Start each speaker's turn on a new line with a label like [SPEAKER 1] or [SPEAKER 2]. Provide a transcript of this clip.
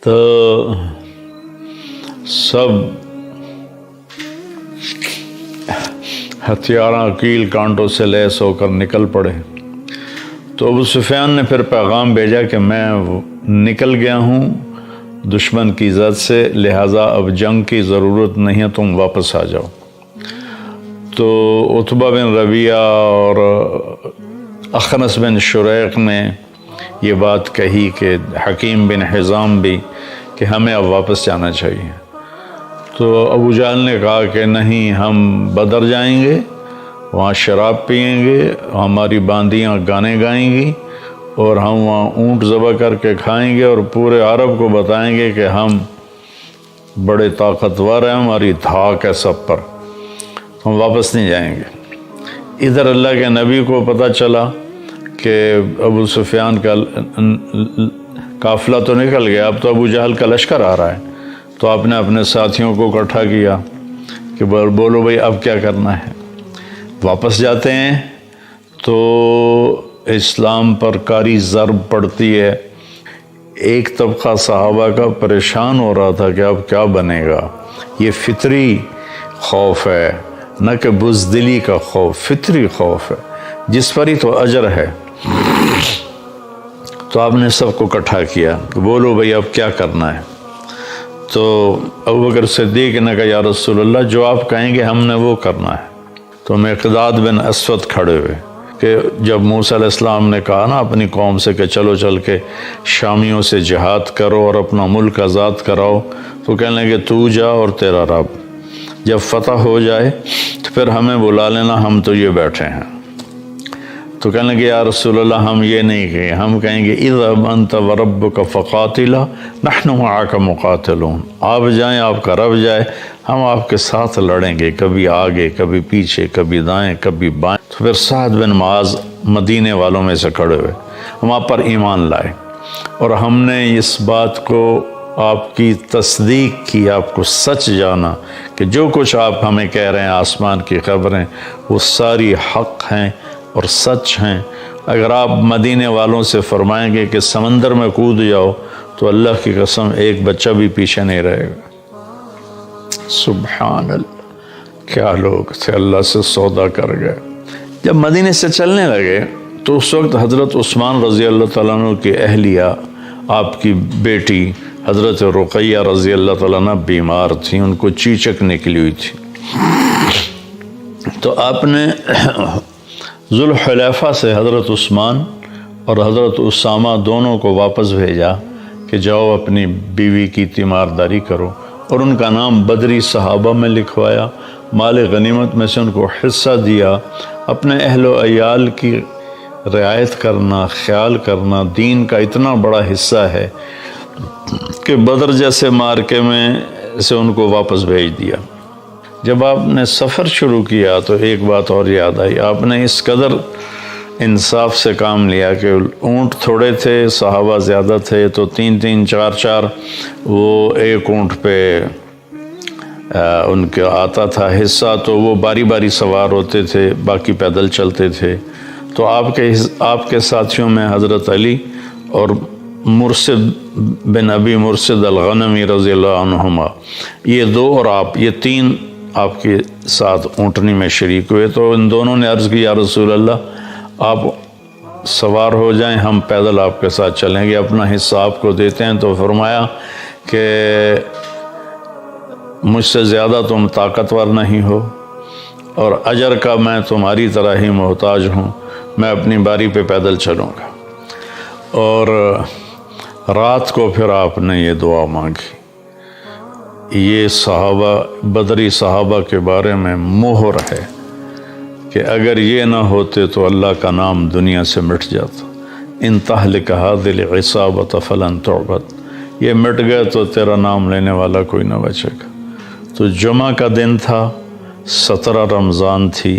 [SPEAKER 1] تو سب ہتھیاراں کیل کانٹوں سے لیس ہو کر نکل پڑے۔ تو ابو سفیان نے پھر پیغام بھیجا کہ میں نکل گیا ہوں دشمن کی زد سے، لہٰذا اب جنگ کی ضرورت نہیں ہے، تم واپس آ جاؤ۔ تو عتبہ بن ربیعہ اور اخنس بن شریق نے یہ بات کہی کہ حکیم بن حزام بھی کہ ہمیں اب واپس جانا چاہیے۔ تو ابو جہل نے کہا کہ نہیں، ہم بدر جائیں گے، وہاں شراب پئیں گے، ہماری باندیاں گانے گائیں گی، اور ہم وہاں اونٹ ذبح کر کے کھائیں گے اور پورے عرب کو بتائیں گے کہ ہم بڑے طاقتور ہیں، ہماری دھاک ہے سب پر، ہم واپس نہیں جائیں گے۔ ادھر اللہ کے نبی کو پتہ چلا کہ ابو سفیان کا قافلہ تو نکل گیا، اب تو ابو جہل کا لشکر آ رہا ہے۔ تو آپ نے اپنے ساتھیوں کو اکٹھا کیا کہ بولو بھائی اب کیا کرنا ہے، واپس جاتے ہیں تو اسلام پر کاری ضرب پڑتی ہے۔ ایک طبقہ صحابہ کا پریشان ہو رہا تھا کہ اب کیا بنے گا، یہ فطری خوف ہے، نہ کہ بزدلی کا خوف، فطری خوف ہے جس پر ہی تو اجر ہے۔ تو آپ نے سب کو اکٹھا کیا کہ بولو بھائی اب کیا کرنا ہے۔ تو ابوبکر صدیق نے کہا یا رسول اللہ جو آپ کہیں گے ہم نے وہ کرنا ہے۔ تو مقداد بن اسود کھڑے ہوئے کہ جب موسیٰ علیہ السلام نے کہا نا اپنی قوم سے کہ چلو چل کے شامیوں سے جہاد کرو اور اپنا ملک آزاد کراؤ، تو کہنے لگے تو جا اور تیرا رب، جب فتح ہو جائے تو پھر ہمیں بلا لینا، ہم تو یہ بیٹھے ہیں۔ تو کہنے لگے یا رسول اللہ ہم یہ نہیں کہیں، ہم کہیں گے اذهب انت وربک فقاتلا نحن معک مقاتلون، آپ جائیں، آپ کا رب جائے، ہم آپ کے ساتھ لڑیں گے، کبھی آگے کبھی پیچھے، کبھی دائیں کبھی بائیں۔ تو پھر سعد بن معاذ مدینے والوں میں سے کھڑے ہوئے، ہم آپ پر ایمان لائے اور ہم نے اس بات کو آپ کی تصدیق کی، آپ کو سچ جانا کہ جو کچھ آپ ہمیں کہہ رہے ہیں آسمان کی خبریں وہ ساری حق ہیں اور سچ ہیں۔ اگر آپ مدینے والوں سے فرمائیں گے کہ سمندر میں کود جاؤ تو اللہ کی قسم ایک بچہ بھی پیچھے نہیں رہے گا۔ سبحان اللہ، کیا لوگ تھے، اللہ سے سودا کر گئے۔ جب مدینے سے چلنے لگے تو اس وقت حضرت عثمان رضی اللہ تعالیٰ عنہ کی اہلیہ، آپ کی بیٹی حضرت رقیہ رضی اللہ تعالیٰ عنہ بیمار تھیں، ان کو چیچک نکلی ہوئی تھی۔ تو آپ نے ذوالحلیفہ سے حضرت عثمان اور حضرت اسامہ دونوں کو واپس بھیجا کہ جاؤ اپنی بیوی کی تیمارداری کرو، اور ان کا نام بدری صحابہ میں لکھوایا، مال غنیمت میں سے ان کو حصہ دیا۔ اپنے اہل و عیال کی رعایت کرنا، خیال کرنا دین کا اتنا بڑا حصہ ہے کہ بدر جیسے مارکے میں سے ان کو واپس بھیج دیا۔ جب آپ نے سفر شروع کیا تو ایک بات اور یاد آئی، آپ نے اس قدر انصاف سے کام لیا کہ اونٹ تھوڑے تھے، صحابہ زیادہ تھے، تو تین تین چار چار وہ ایک اونٹ پہ ان کا آتا تھا حصہ، تو وہ باری باری سوار ہوتے تھے، باقی پیدل چلتے تھے۔ تو آپ کے ساتھیوں میں حضرت علی اور مرشد بن ابی مرشد الغنمی رضی اللہ عنہما، یہ دو اور آپ، یہ تین آپ کے ساتھ اونٹنی میں شریک ہوئے۔ تو ان دونوں نے عرض کی یا رسول اللہ آپ سوار ہو جائیں، ہم پیدل آپ کے ساتھ چلیں گے، اپنا حصہ آپ کو دیتے ہیں۔ تو فرمایا کہ مجھ سے زیادہ تم طاقتور نہیں ہو اور اجر کا میں تمہاری طرح ہی محتاج ہوں، میں اپنی باری پہ پیدل چلوں گا۔ اور رات کو پھر آپ نے یہ دعا مانگی۔ یہ صحابہ، بدری صحابہ کے بارے میں مہر ہے کہ اگر یہ نہ ہوتے تو اللہ کا نام دنیا سے مٹ جاتا۔ ان تہلک هذه العصابۃ فلن تعبد، یہ مٹ گئے تو تیرا نام لینے والا کوئی نہ بچے گا۔ تو جمعہ کا دن تھا، 17 رمضان تھی۔